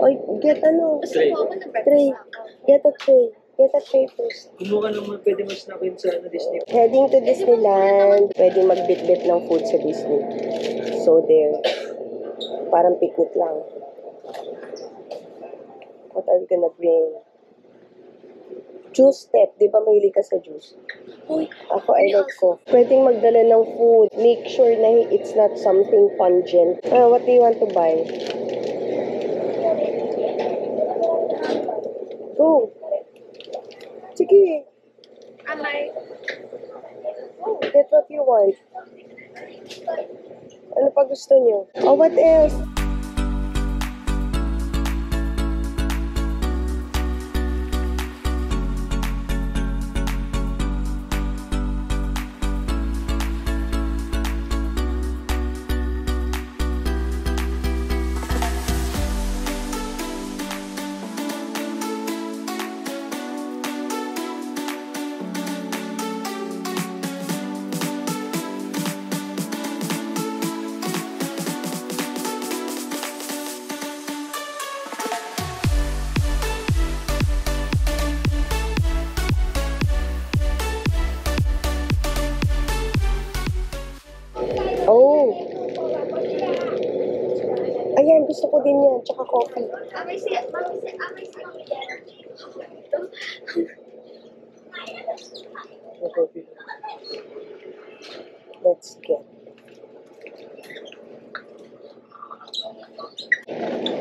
Oy, get ano? Tray. Tray. Get a tray. Get a tray first. Kumuha naman, pwede mas nakin sa Disney. Heading to Disneyland. Pwede magbit-bit ng food sa Disney. So there. Parang picnic lang. What are we gonna bring? Juice step. Di ba mahilig ka sa juice? Uy, Ako, I like ko. Pwedeng magdala ng food. Make sure na it's not something pungent. What do you want to buy? Go. Sige. Get what you want. Ano pa gusto nyo? Oh, what else? Oh. Ayan, gusto ko din yan. Tsaka coffee. Let's get.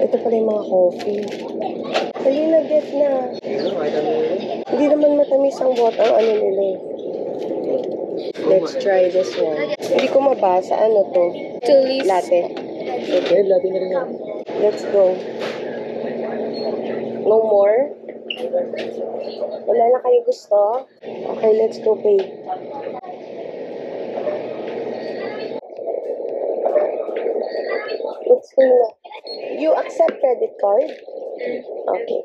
Ito pala yung mga coffee. Dali na, get na. Hindi naman matamis ang bottle. Ano nila eh. Let's try this one. Hindi ko mabasa. Ano to? Latte. Okay, latte na rin yan. Let's go. No more? Wala na kayo gusto? Okay, let's go pay. Let's pay na. You accept credit card? Okay.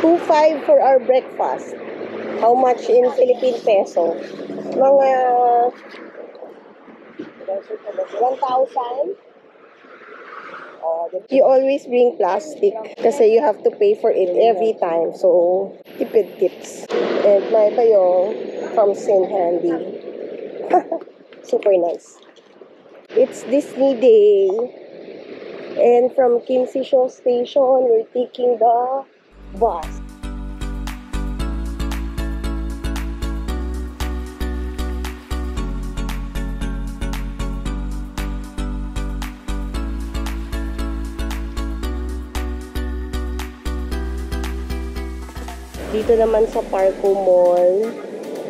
2.5 for our breakfast. How much in Philippine peso? Mga 1,000? You always bring plastic kasi you have to pay for it every time. So, tipid tips. And may payong comes in handy. Super nice. It's Disney Day. And from Quincy Show Station, we're taking the bus. Dito naman sa Parco Mall,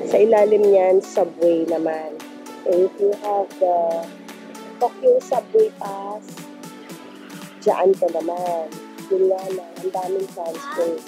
sa ilalim niyan, subway naman. So if you have the Tokyo Subway Pass, dyan ka naman. Yun nga na, ang daming transfers.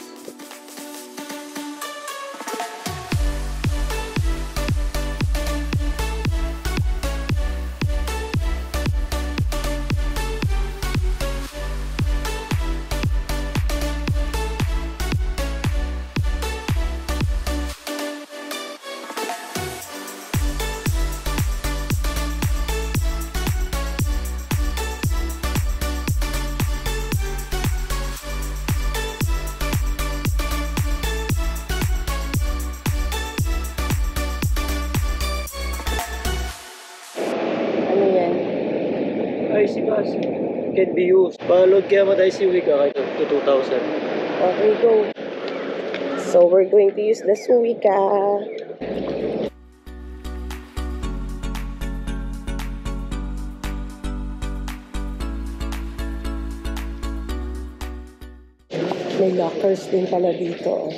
IC pass can be used. Paload kaya matay si Wika kahit to 2,000. Okay, go. So, we're going to use the Suica. May lockers din pala dito.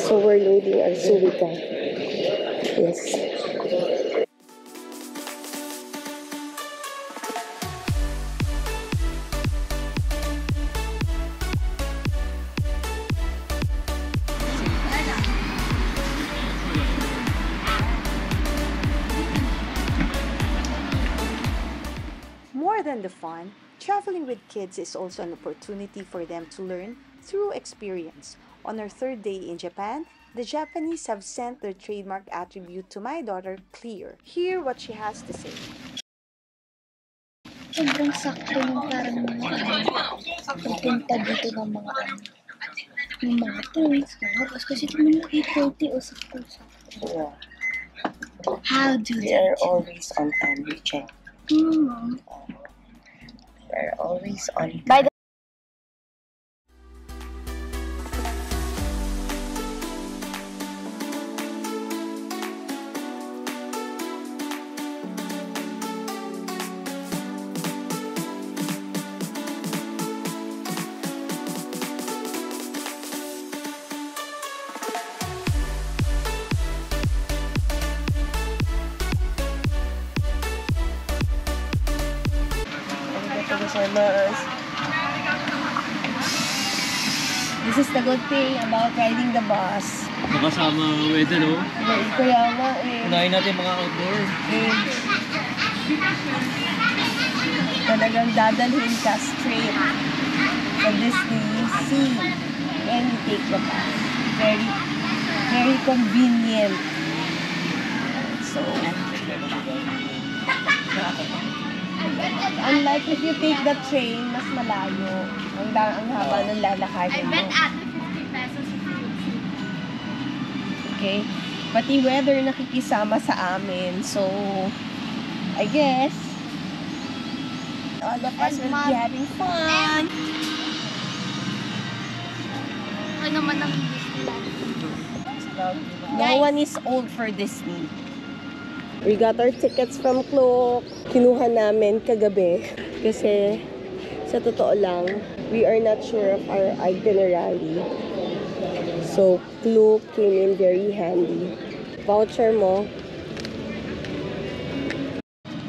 So we're loading our Suica. Yes. More than the fun, traveling with kids is also an opportunity for them to learn through experience. On our third day in Japan, The Japanese have sent their trademark attribute to my daughter, Clear. Hear what she has to say. Sobrang sakto ng parang pagpunta dito ng mga toys, mga bus. Kasi tingnan mo 8:30 o sakto. Yeah. How do They are always on time. We check. Hmm. They are always on time. By the This is the good thing about riding the bus. Nakasama weather, no? Kaya nga eh. Unahin natin mga outdoor. Talagang dadalhin ka straight sa Disney Sea and you take the bus. Very, very convenient. So, unlike if you take the train, mas malayo. Ang haba ng lalakarin mo. Okay? Pati weather nakikisama sa amin. So, I guess, all of us will be having fun. Ano naman ang Disneyland? No one is old for Disney. We got our tickets from Klook. Kinuha namin kagabi. Kasi, sa totoo lang, we are not sure of our itinerary. So, Klook came in very handy. Voucher mo.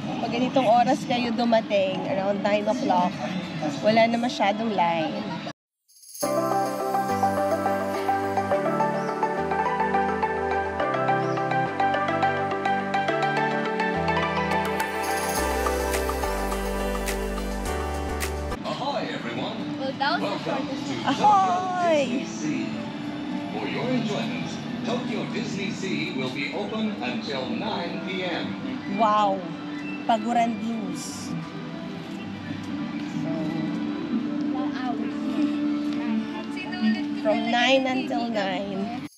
Pag ganitong oras kayo dumating, around 9 o'clock, wala na masyadong line. Well, that was the shortest. Ahoy! For your enjoyment, Tokyo Disney Sea will be open until 9 p.m. Wow! Paguran News. From 9 until 9.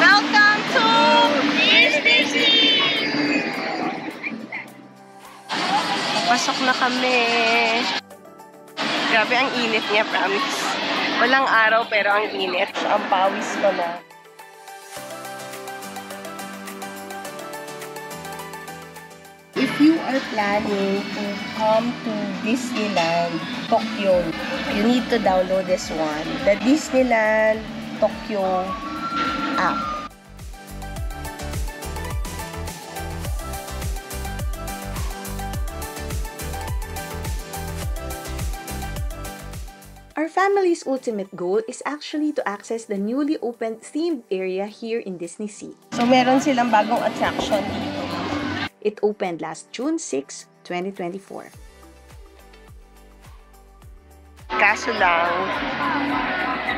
Welcome to Disney! Pasok na kami. Grabe ang init niya, promise. Walang araw pero ang init. Ang pawis ko na. If you are planning to come to Disneyland Tokyo, you need to download this one. The Disneyland Tokyo app. Our family's ultimate goal is actually to access the newly opened themed area here in Disney Sea. So, meron silang bagong attraction dito. It opened last June 6, 2024. Kaso lang,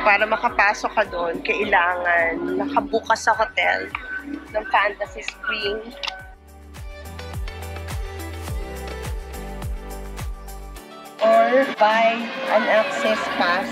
para makapasok ka doon, kailangan nakabukas sa hotel ng Fantasy Spring. Or buy an access pass.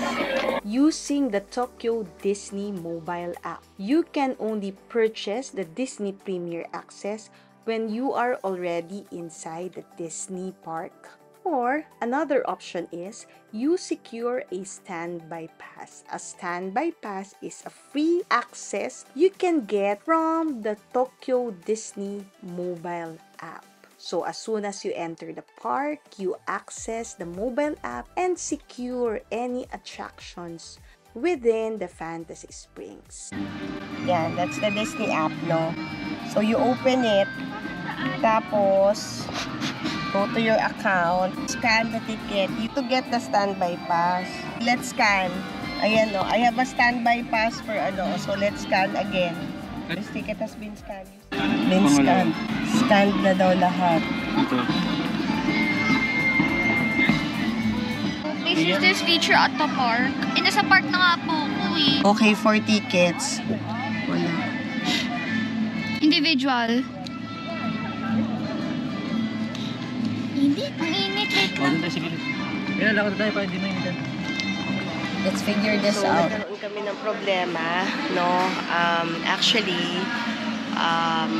Using the Tokyo Disney mobile app, you can only purchase the Disney Premier Access when you are already inside the Disney park. Or another option is you secure a standby pass. A standby pass is a free access you can get from the Tokyo Disney mobile app. So as soon as you enter the park, you access the mobile app and secure any attractions within the Fantasy Springs. Yan, that's the Disney app, no? So you open it, tapos go to your account, scan the ticket. You to get the standby pass. Let's scan. Ayan, no? I have a standby pass for ano, so let's scan again. This ticket has been scanned. Been scanned. Scanned na daw lahat. Ito. This is this feature at the park. Nasa park na nga po ko eh. Okay, 4 tickets. Wala. Individual. Hindi, ang init. Wait O, lang. doon tayo, sige. Kaya lakad tayo para hindi mainit. Let's figure this So, out. nagkaroon kami ng problema, no? Actually,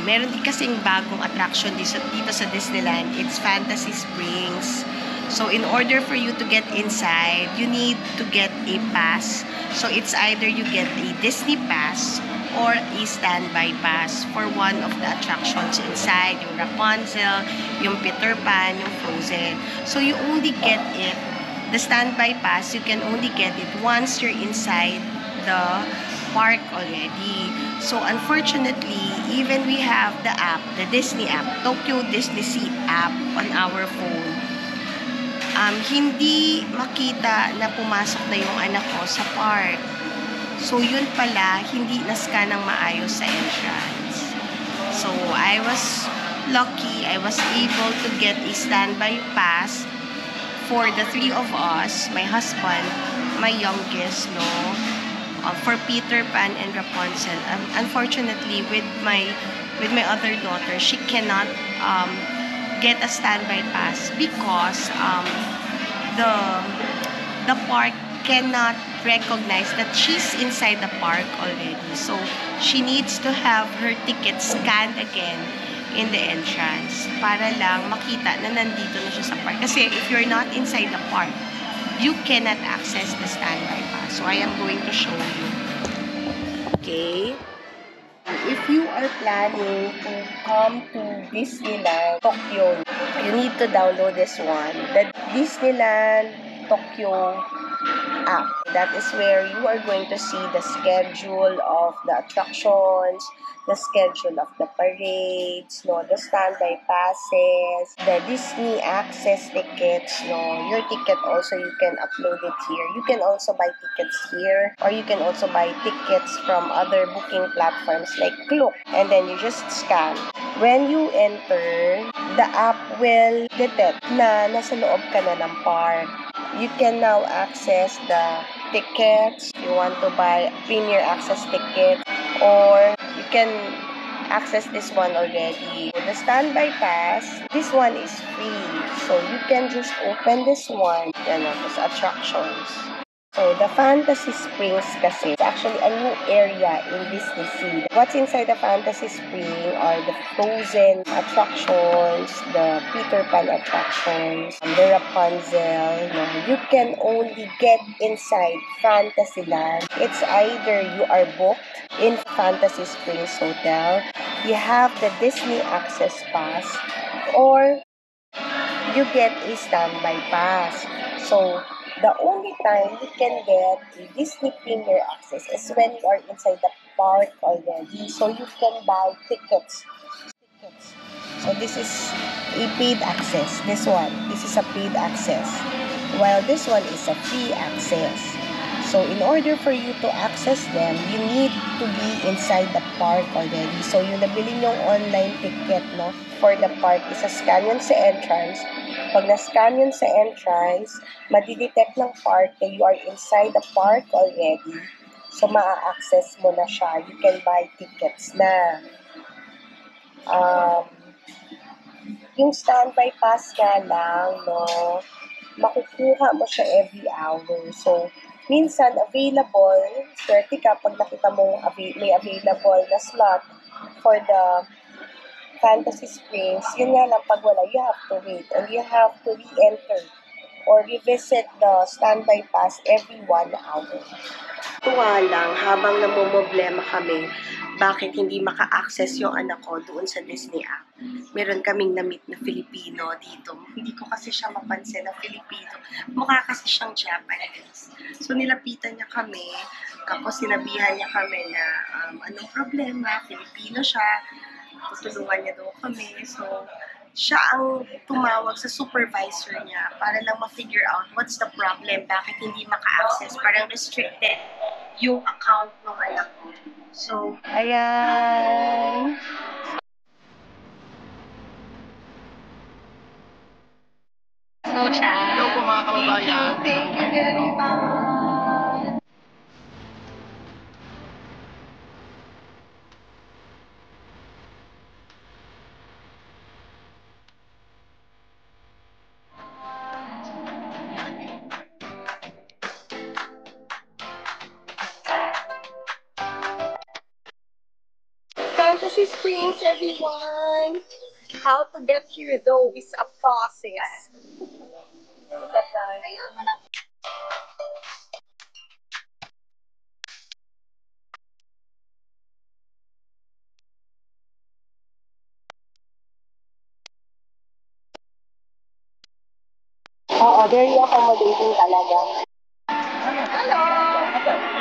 meron din kasing bagong attraction dito sa Disneyland. It's Fantasy Springs. So, in order for you to get inside, you need to get a pass. So, it's either you get a Disney pass or a standby pass for one of the attractions inside. Yung Rapunzel, yung Peter Pan, yung Frozen. So, you only get it. The standby pass, you can only get it once you're inside the park already. So, unfortunately, even we have the app, the Disney app, Tokyo Disney Sea app on our phone, hindi makita na pumasok na yung anak ko sa park. So, yun pala, hindi na-scan ng maayos sa entrance. So, I was lucky, I was able to get a standby pass for the 3 of us, my husband, my youngest, no, for Peter Pan and Rapunzel. Unfortunately, with my other daughter, she cannot get a standby pass because the park cannot recognize that she's inside the park already. So, she needs to have her ticket scanned again in the entrance para lang makita na nandito na siya sa park. Kasi if you're not inside the park, you cannot access the standby pass. So, I am going to show you. Okay? If you are planning to come to Disneyland Tokyo, you need to download this one, the Disneyland Tokyo app. That is where you are going to see the schedule of the attractions, the schedule of the parades, no, the standby passes, the Disney access tickets, no, your ticket also you can upload it here. You can also buy tickets here, or you can also buy tickets from other booking platforms like Klook, and then you just scan. When you enter, the app will detect na nasa loob ka na ng park. You can now access the tickets. You want to buy Premier Access ticket, or you can access this one already. The standby pass, this one is free. So you can just open this one. Yan, those attractions. So, the Fantasy Springs kasi is actually a new area in Disney Sea. What's inside the Fantasy Spring are the Frozen attractions, the Peter Pan attractions, the Rapunzel. No, you can only get inside Fantasyland. It's either you are booked in Fantasy Springs Hotel, you have the Disney Access Pass, or you get a standby pass. So, the only time you can get a Disney Premier Access is when you are inside the park already. So, you can buy tickets. So, this is a paid access. This is a paid access. While this one is a free access. So, in order for you to access them, you need to be inside the park already. So, yung nabili nyong online ticket, no, for the park, isa-scan yun sa entrance. Pag na-scan yun sa entrance, madidetect ng park na you are inside the park already. So, maa-access mo na siya. You can buy tickets na. Yung standby pass nga lang, no, makukuha mo siya every hour. So, minsan available, swerte ka pag nakita mo may available na slot for the Fantasy Springs. Yun nga lang, pag wala, you have to wait and you have to re-enter or revisit the standby pass every 1 hour. Ito nga lang, habang namumblema kami, bakit hindi maka-access yung anak ko doon sa Disney app. Meron kaming na-meet na Filipino dito. Hindi ko kasi siya mapansin na Filipino. Mukha kasi siyang Japanese. So, nilapitan niya kami. Tapos, sinabihan niya kami na anong problema, Filipino siya. Tutulungan niya daw kami. So, siya ang tumawag sa supervisor niya para lang ma-figure out what's the problem, bakit hindi maka-access, parang restricted yung account ng anak ko. So, ayan. So, siya. Hello po mga kababayan. Thank you very much. Fantasy Springs, everyone. How to get here though is a process. Oo, very accommodating talaga. Hello!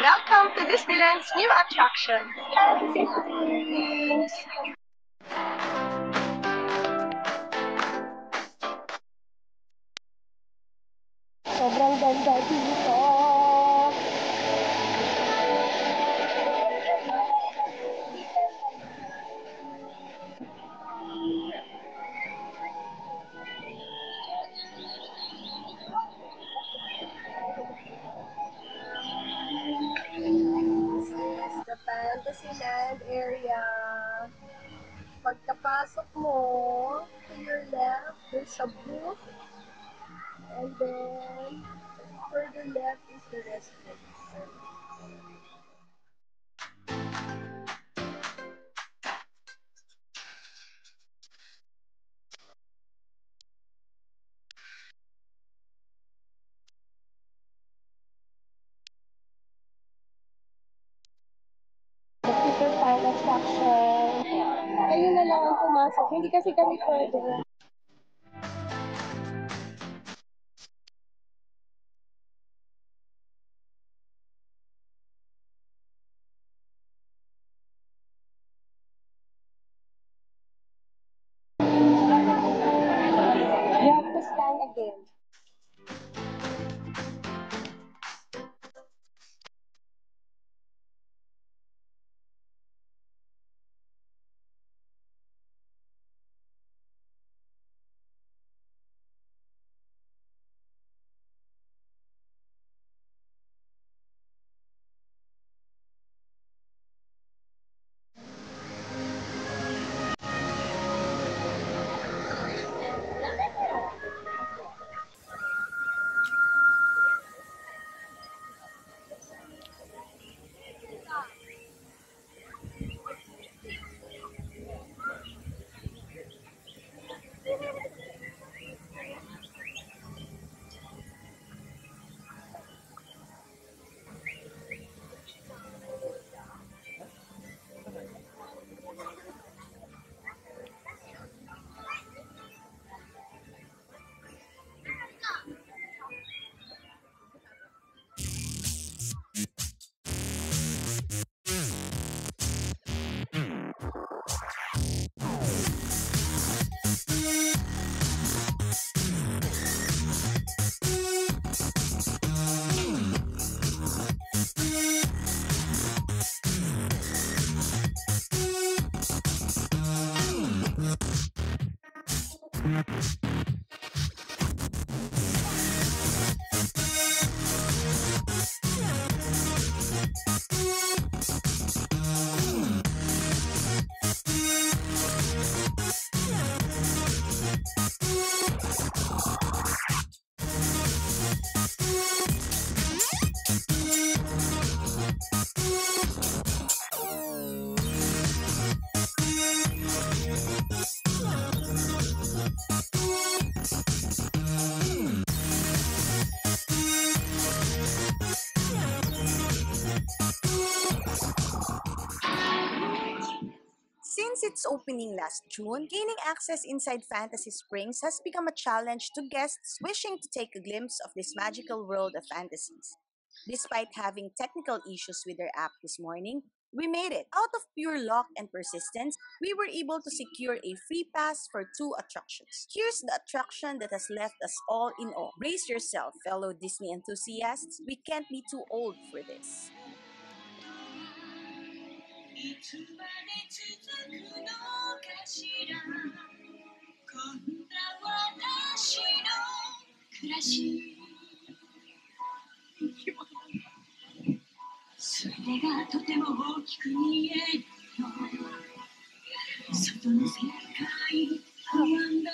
Welcome to Disneyland's new attraction. Fantasy Springs. Sobrang ganda dito. This is the Fantasyland area. Pagkapasok mo, to your left, there's a booth. And then, further left is the restroom. The Peter Pan attraction. Kayo na lang ang pumasok. Hindi kasi kami pwede. You have to stand again. Since its opening last June, gaining access inside Fantasy Springs has become a challenge to guests wishing to take a glimpse of this magical world of fantasies. Despite having technical issues with their app this morning, we made it. Out of pure luck and persistence, we were able to secure a free pass for 2 attractions. Here's the attraction that has left us all in awe. Brace yourself, fellow Disney enthusiasts. We can't be too old for this. いつまで続くのかしらこんな私の暮らしそれがとても大きく見えるの外の世界不安だ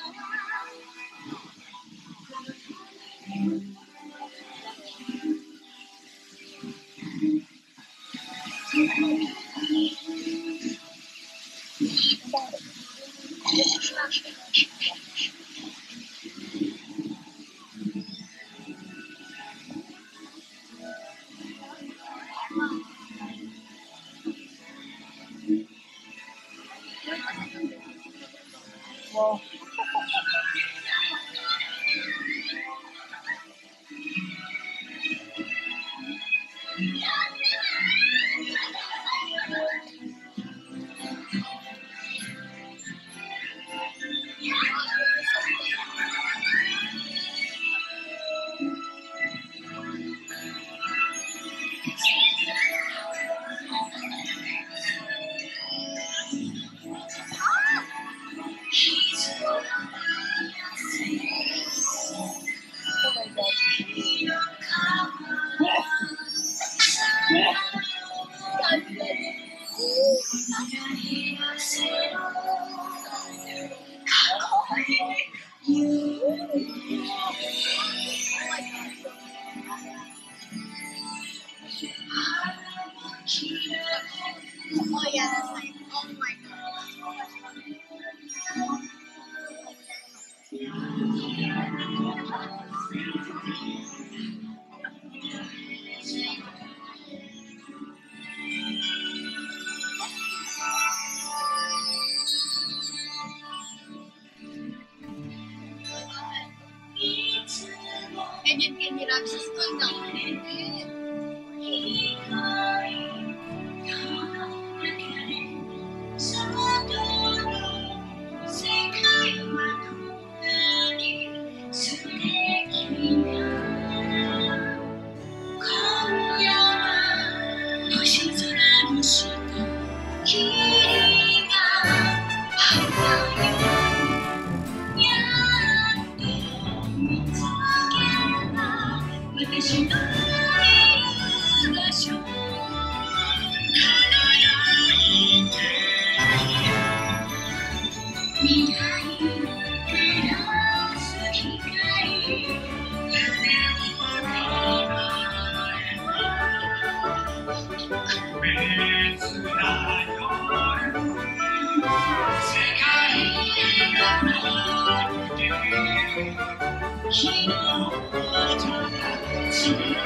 Ganyan kay ni Ramses ko na ulit. Sa mundo世界はどんなに素敵な今夜は星空の下霧が淡いやっと見つけた私のいる場所輝いて未来照らす光夢を叶え特別な夜世界が待ってる昨日と違う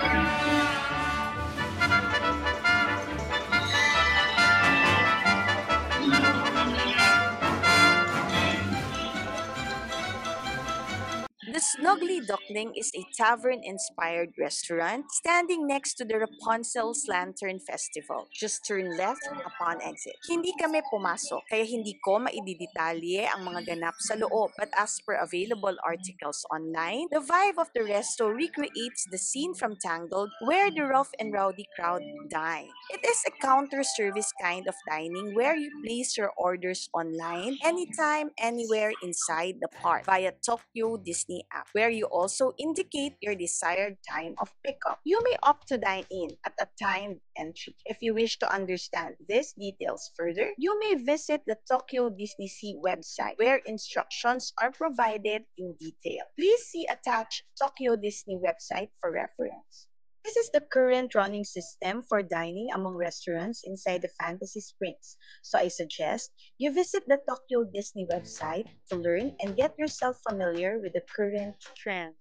The Snuggly Duckling is a tavern-inspired restaurant standing next to the Rapunzel's Lantern Festival. Just turn left upon exit. Hindi kami pumasok, kaya hindi ko maididetalye ang mga ganap sa loob. But as per available articles online, the vibe of the resto recreates the scene from Tangled where the rough and rowdy crowd dine. It is a counter-service kind of dining where you place your orders online anytime, anywhere inside the park via Tokyo Disney app, where you also indicate your desired time of pickup. You may opt to dine in at a timed entry. If you wish to understand these details further, you may visit the Tokyo Disney Sea website, where instructions are provided in detail. Please see attached Tokyo Disney website for reference. This is the current running system for dining among restaurants inside the Fantasy Springs. So I suggest you visit the Tokyo Disney website to learn and get yourself familiar with the current trend.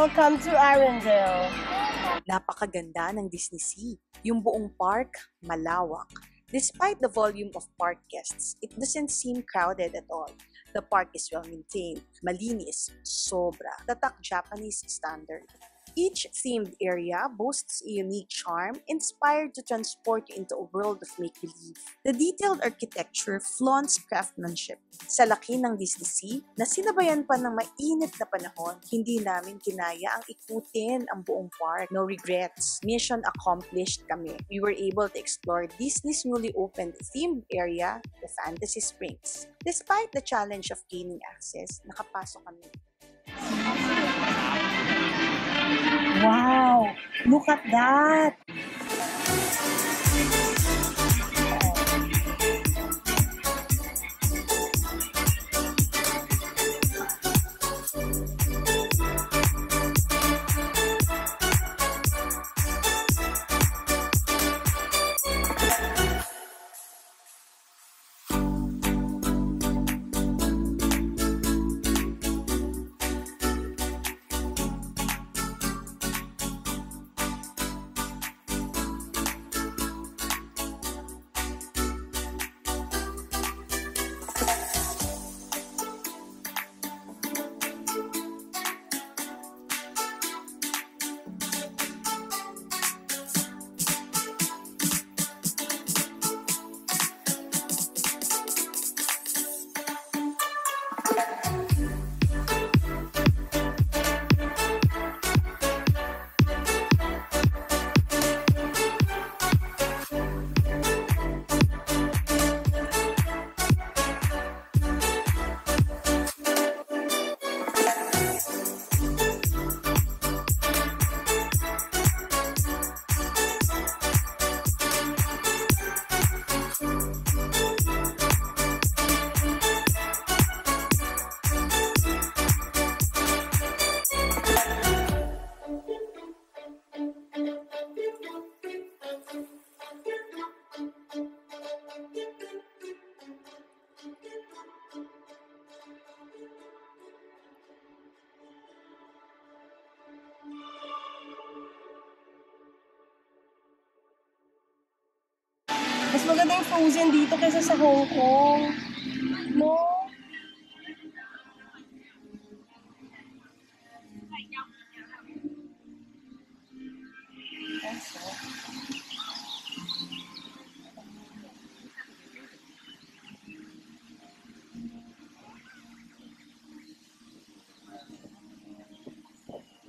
Welcome to Arendelle. Napakaganda ng Disney Sea. Yung buong park, malawak. Despite the volume of park guests, it doesn't seem crowded at all. The park is well maintained, malinis, sobra, tatak Japanese standard. Each themed area boasts a unique charm inspired to transport you into a world of make-believe. The detailed architecture flaunts craftsmanship. Sa laki ng Disney Sea, na sinabayan pa ng mainit na panahon, hindi namin kinaya ang ikutin ang buong park. No regrets. Mission accomplished kami. We were able to explore Disney's newly opened themed area, the Fantasy Springs. Despite the challenge of gaining access, nakapasok kami. Wow! Look at that! Mas maganda yung Frozen dito kaysa sa Hong Kong. No?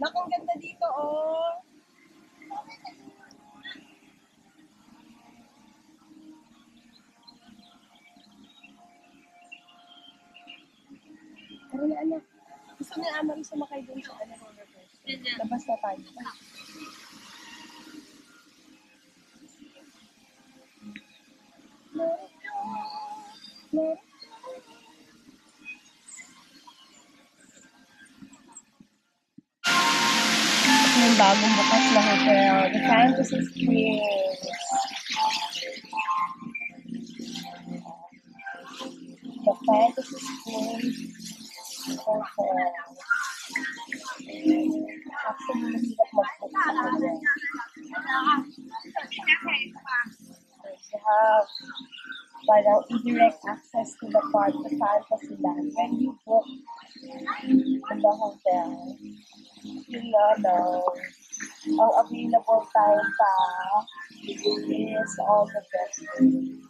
Nak, ang ganda dito, oh. Pero na anak, gusto ni Amari sumakay dun sa ano, roller coaster. Labas na tayo. Yung bagong bukas na hotel, the Fantasy Springs. The Fantasy Springs Hotel. Actually, mahirap mag-book sa kanya. You have parang direct access to the park, the Fantasy Land. When you book in the hotel, yun nga daw, ang available time pa is all the best days.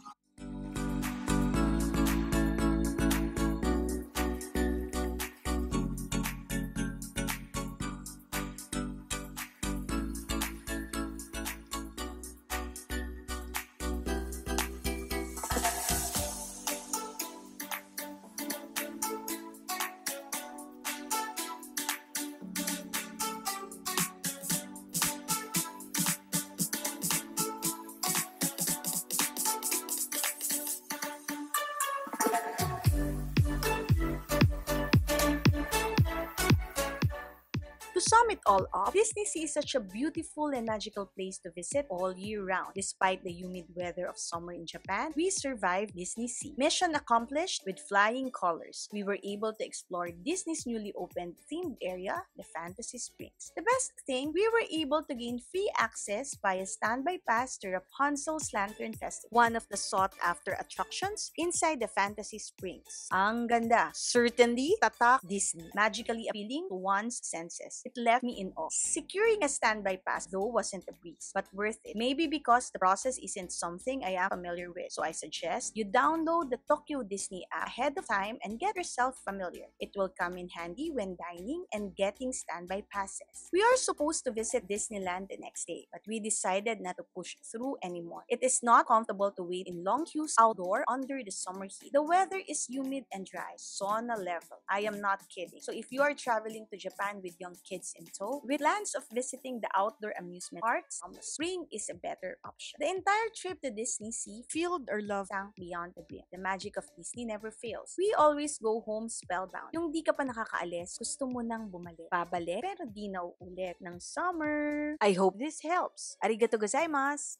sum it all up, Disney Sea is such a beautiful and magical place to visit all year round. Despite the humid weather of summer in Japan, we survived Disney Sea. Mission accomplished with flying colors. We were able to explore Disney's newly opened themed area, the Fantasy Springs. The best thing, we were able to gain free access via standby pass to Rapunzel's Lantern Festival, one of the sought-after attractions inside the Fantasy Springs. Ang ganda. Certainly, tatak Disney. Magically appealing to one's senses. It left me in awe. Securing a standby pass, though, wasn't a breeze, but worth it. Maybe because the process isn't something I am familiar with. So I suggest you download the Tokyo Disney app ahead of time and get yourself familiar. It will come in handy when dining and getting standby passes. We are supposed to visit Disneyland the next day, but we decided not to push through anymore. It is not comfortable to wait in long queues outdoor under the summer heat. The weather is humid and dry, sauna level. I am not kidding. So if you are traveling to Japan with young kids in tow, with plans of visiting the outdoor amusement parks, spring is a better option. The entire trip to Disney Sea filled our love tank beyond the brim. The magic of Disney never fails. We always go home spellbound. Yung di ka pa nakakaalis, gusto mo nang bumalik. Babalik, pero di na uulit ng summer. I hope this helps. Arigato gozaimasu!